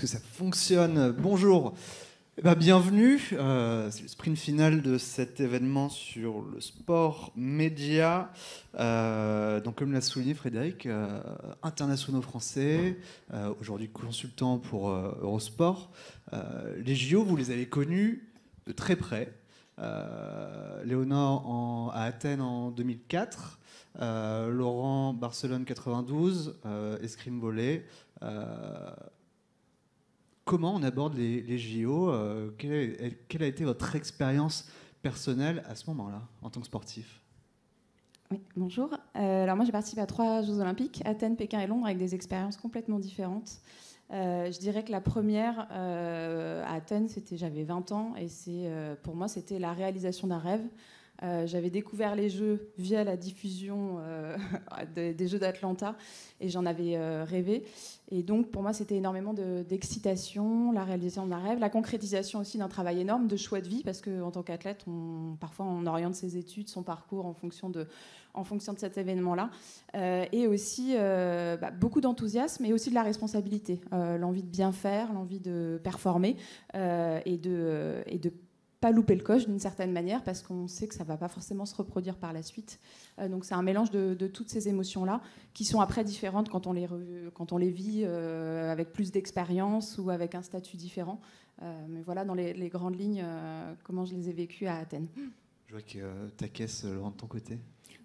Est-ce que ça fonctionne? Bonjour, bienvenue. C'est le sprint final de cet événement sur le sport média. Donc, comme l'a souligné Frédéric, internationaux français, aujourd'hui consultant pour Eurosport. Les JO, vous les avez connus de très près. Léonore à Athènes en 2004. Laurent, Barcelone 92, escrime volée. Comment on aborde les JO? Quelle a été votre expérience personnelle à ce moment-là, en tant que sportif? Oui, bonjour. Alors moi j'ai participé à 3 Jeux Olympiques, Athènes, Pékin et Londres, avec des expériences complètement différentes. Je dirais que la première, à Athènes, j'avais 20 ans, et pour moi c'était la réalisation d'un rêve. J'avais découvert les Jeux via la diffusion des Jeux d'Atlanta, et j'en avais rêvé. Et donc pour moi c'était énormément d'excitation, la réalisation d'un rêve, la concrétisation aussi d'un travail énorme, de choix de vie, parce qu'en tant qu'athlète, parfois on oriente ses études, son parcours en fonction de cet événement-là. Et aussi beaucoup d'enthousiasme, et aussi de la responsabilité, l'envie de bien faire, l'envie de performer, et de pas louper le coche d'une certaine manière, parce qu'on sait que ça ne va pas forcément se reproduire par la suite. Donc c'est un mélange de toutes ces émotions-là, qui sont après différentes quand on les vit avec plus d'expérience ou avec un statut différent. Mais voilà, dans les grandes lignes, comment je les ai vécues à Athènes. Je vois que ta caisse, Laurent, de ton côté.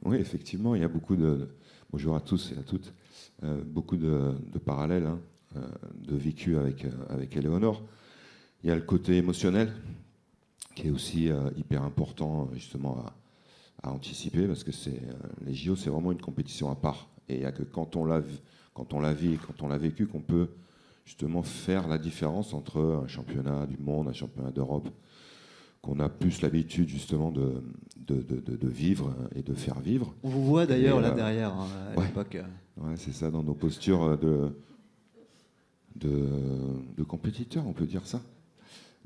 Oui, effectivement, il y a beaucoup de... Bonjour à tous et à toutes. Beaucoup de parallèles, de vécu avec Éléonore. Il y a le côté émotionnel, qui est aussi hyper important justement à anticiper, parce que les JO, c'est vraiment une compétition à part. Et il n'y a que quand on la vit et quand on l'a vécu qu'on peut justement faire la différence entre un championnat du monde, un championnat d'Europe, qu'on a plus l'habitude justement de vivre et de faire vivre. On vous voit d'ailleurs là derrière, à l'époque. Ouais, c'est ça, dans nos postures de compétiteurs, on peut dire ça.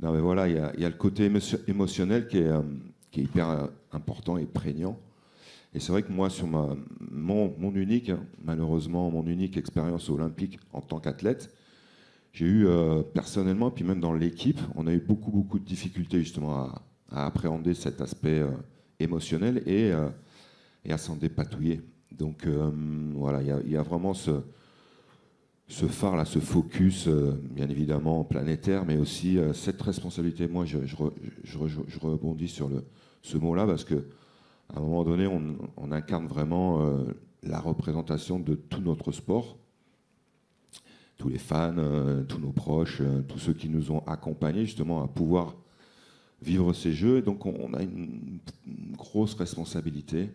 Non, mais voilà, il y a le côté émotionnel qui est hyper important et prégnant. Et c'est vrai que moi, sur mon unique expérience olympique en tant qu'athlète, j'ai eu personnellement, puis même dans l'équipe, on a eu beaucoup de difficultés justement à appréhender cet aspect émotionnel et à s'en dépatouiller. Donc voilà, il y a vraiment ce phare-là, ce focus, bien évidemment planétaire, mais aussi cette responsabilité. Moi, je rebondis sur ce mot-là, parce qu'à un moment donné, on incarne vraiment la représentation de tout notre sport. Tous les fans, tous nos proches, tous ceux qui nous ont accompagnés justement à pouvoir vivre ces Jeux. Et donc, on a une grosse responsabilité.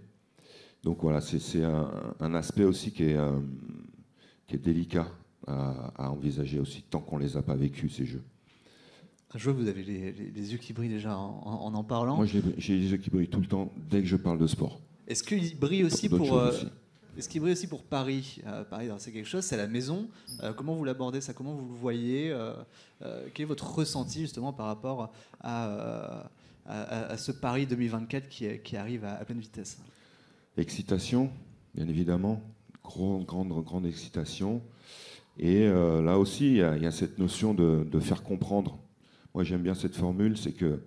Donc voilà, c'est un aspect aussi qui est délicat à envisager aussi, tant qu'on ne les a pas vécus, ces Jeux. Je vois que vous avez les yeux qui brillent déjà en parlant. Moi, j'ai les yeux qui brillent tout le temps dès que je parle de sport. Est-ce qu'il brille aussi Est-ce qu'il brille aussi pour Paris? Paris, c'est quelque chose, c'est la maison. Comment vous l'abordez ça? Comment vous le voyez? Quel est votre ressenti justement par rapport à ce Paris 2024 qui arrive à pleine vitesse? Excitation, bien évidemment. Grande excitation. Et là aussi, il y a cette notion de faire comprendre. Moi, j'aime bien cette formule, c'est que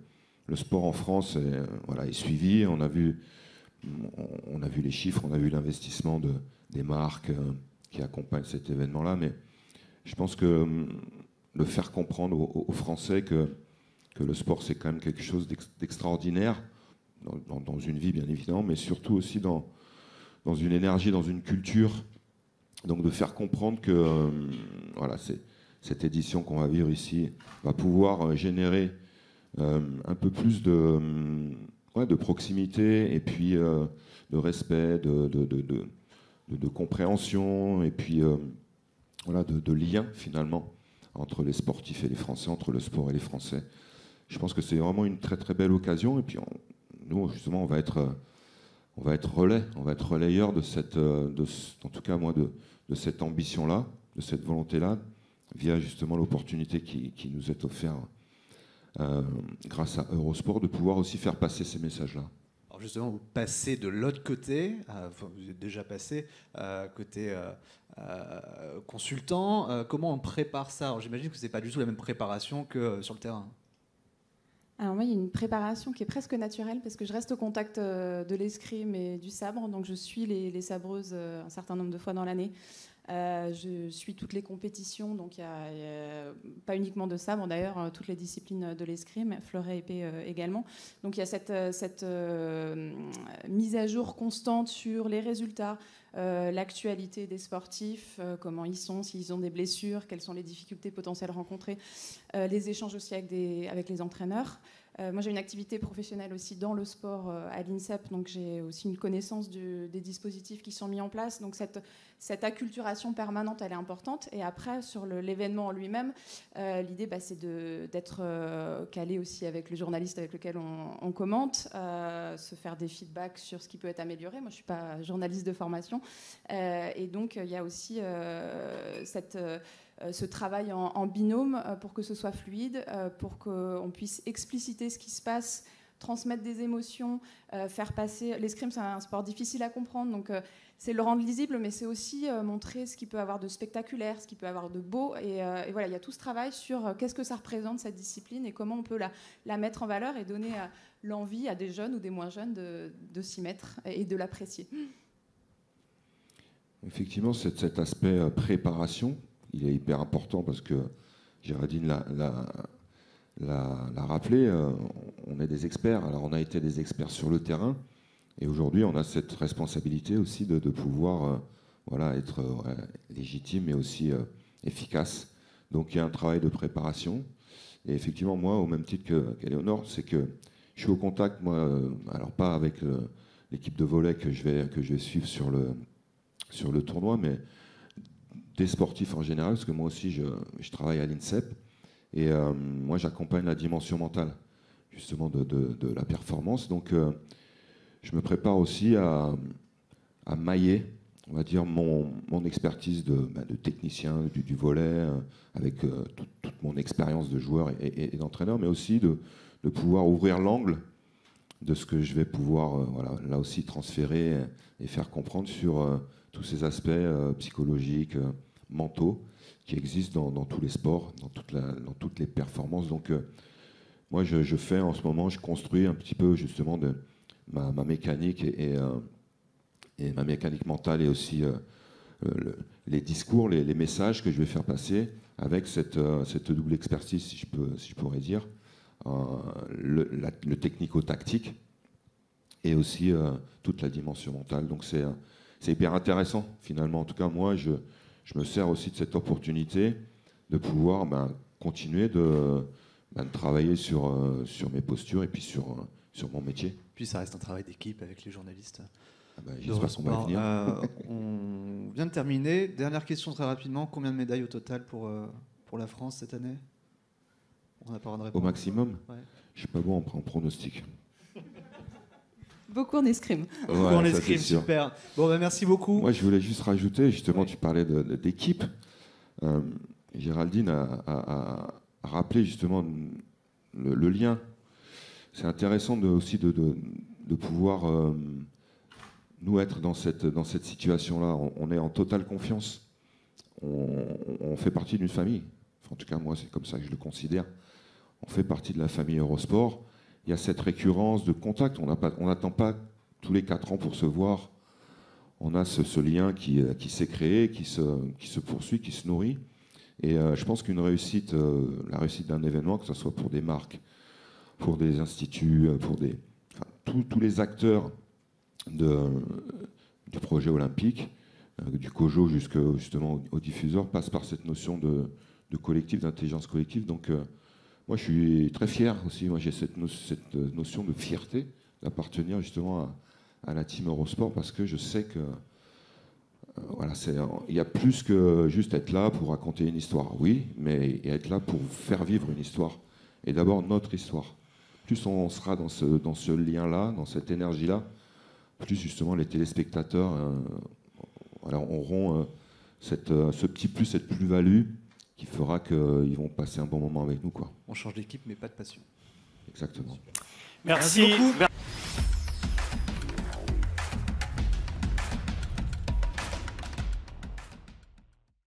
le sport en France est suivi. On a vu les chiffres, on a vu l'investissement des marques qui accompagnent cet événement-là. Mais je pense que le faire comprendre aux Français que le sport, c'est quand même quelque chose d'extraordinaire dans une vie, bien évidemment, mais surtout aussi dans une énergie, dans une culture. Donc de faire comprendre que cette édition qu'on va vivre ici va pouvoir générer un peu plus de proximité, et puis de respect, de compréhension, et puis de lien finalement entre les sportifs et les Français, entre le sport et les Français. Je pense que c'est vraiment une très très belle occasion, et puis nous justement on va être relayeur de en tout cas moi de cette ambition-là, de cette volonté-là, via justement l'opportunité qui nous est offerte grâce à Eurosport, de pouvoir aussi faire passer ces messages-là. alors justement, vous passez de l'autre côté, vous êtes déjà passé côté consultant. Comment on prépare ça? Alors, j'imagine que ce n'est pas du tout la même préparation que sur le terrain. Alors moi, il y a une préparation qui est presque naturelle parce que je reste au contact de l'escrime et du sabre, donc je suis les sabreuses un certain nombre de fois dans l'année. Je suis toutes les compétitions, donc il y a pas uniquement de sabre d'ailleurs, toutes les disciplines de l'escrime, fleuret, épée également. Donc il y a cette mise à jour constante sur les résultats, l'actualité des sportifs, comment ils sont, s'ils ont des blessures, quelles sont les difficultés potentielles rencontrées, les échanges aussi avec les entraîneurs. Moi, j'ai une activité professionnelle aussi dans le sport à l'INSEP, donc j'ai aussi une connaissance des dispositifs qui sont mis en place. Donc cette acculturation permanente, elle est importante. Et après, sur l'événement en lui-même, l'idée, c'est d'être calé aussi avec le journaliste avec lequel on commente, se faire des feedbacks sur ce qui peut être amélioré. Moi, je ne suis pas journaliste de formation. Et donc, il y a aussi ce travail en binôme pour que ce soit fluide, pour qu'on puisse expliciter ce qui se passe, transmettre des émotions, faire passer... L'escrime, c'est un sport difficile à comprendre, donc c'est le rendre lisible, mais c'est aussi montrer ce qu'il peut avoir de spectaculaire, ce qu'il peut avoir de beau. Et voilà, il y a tout ce travail sur qu'est-ce que ça représente, cette discipline, et comment on peut la mettre en valeur et donner l'envie à des jeunes ou des moins jeunes de s'y mettre et de l'apprécier. Effectivement, cet aspect préparation, il est hyper important parce que Géraldine l'a rappelé, on est des experts. Alors on a été des experts sur le terrain et aujourd'hui on a cette responsabilité aussi de pouvoir être légitime mais aussi efficace. Donc il y a un travail de préparation. Et effectivement, moi, au même titre qu'Éléonore, c'est que je suis au contact, moi, alors pas avec l'équipe de volley que je vais suivre sur le tournoi, mais des sportifs en général, parce que moi aussi je travaille à l'INSEP et moi j'accompagne la dimension mentale justement de la performance. Donc je me prépare aussi à mailler, on va dire, mon expertise de technicien du volley avec toute mon expérience de joueur et d'entraîneur, mais aussi de pouvoir ouvrir l'angle de ce que je vais pouvoir là aussi transférer et faire comprendre sur tous ces aspects psychologiques, mentaux qui existent dans tous les sports, dans toutes les performances. Donc moi je fais en ce moment, je construis un petit peu justement ma mécanique et ma mécanique mentale et aussi les discours, les messages que je vais faire passer avec cette double expertise, si je pourrais dire, le technico-tactique et aussi toute la dimension mentale. Donc c'est hyper intéressant finalement. En tout cas, moi, je me sers aussi de cette opportunité de pouvoir continuer de travailler sur mes postures et puis sur mon métier. Puis ça reste un travail d'équipe avec les journalistes. J'espère qu'on va y venir. On vient de terminer. Dernière question très rapidement. Combien de médailles au total pour la France cette année? On n'a pas de réponse. Au maximum? Ouais. Je ne suis pas bon en pronostic. Beaucoup en escrime. Beaucoup en escrime, super. Bon, merci beaucoup. Moi, je voulais juste rajouter, justement, tu parlais d'équipe. Géraldine a rappelé justement le lien. C'est intéressant aussi de pouvoir nous être dans cette situation-là. On est en totale confiance. On fait partie d'une famille. Enfin, en tout cas, moi, c'est comme ça que je le considère. On fait partie de la famille Eurosport. Il y a cette récurrence de contact. On n'attend pas tous les 4 ans pour se voir. On a ce lien qui s'est créé, qui se poursuit, qui se nourrit. Et je pense qu'une réussite, la réussite d'un événement, que ce soit pour des marques, pour des instituts, tous les acteurs du projet olympique, du COJO justement au diffuseur, passe par cette notion de collectif, d'intelligence collective. Donc moi je suis très fier aussi, moi j'ai cette notion de fierté d'appartenir justement à la team Eurosport, parce que je sais que il y a plus que juste être là pour raconter une histoire, oui, mais être là pour faire vivre une histoire, et d'abord notre histoire. Plus on sera dans ce lien-là, dans cette énergie-là, plus justement les téléspectateurs auront ce petit plus, cette plus-value qui fera qu'ils vont passer un bon moment avec nous, quoi. On change d'équipe, mais pas de passion. Exactement. Merci beaucoup.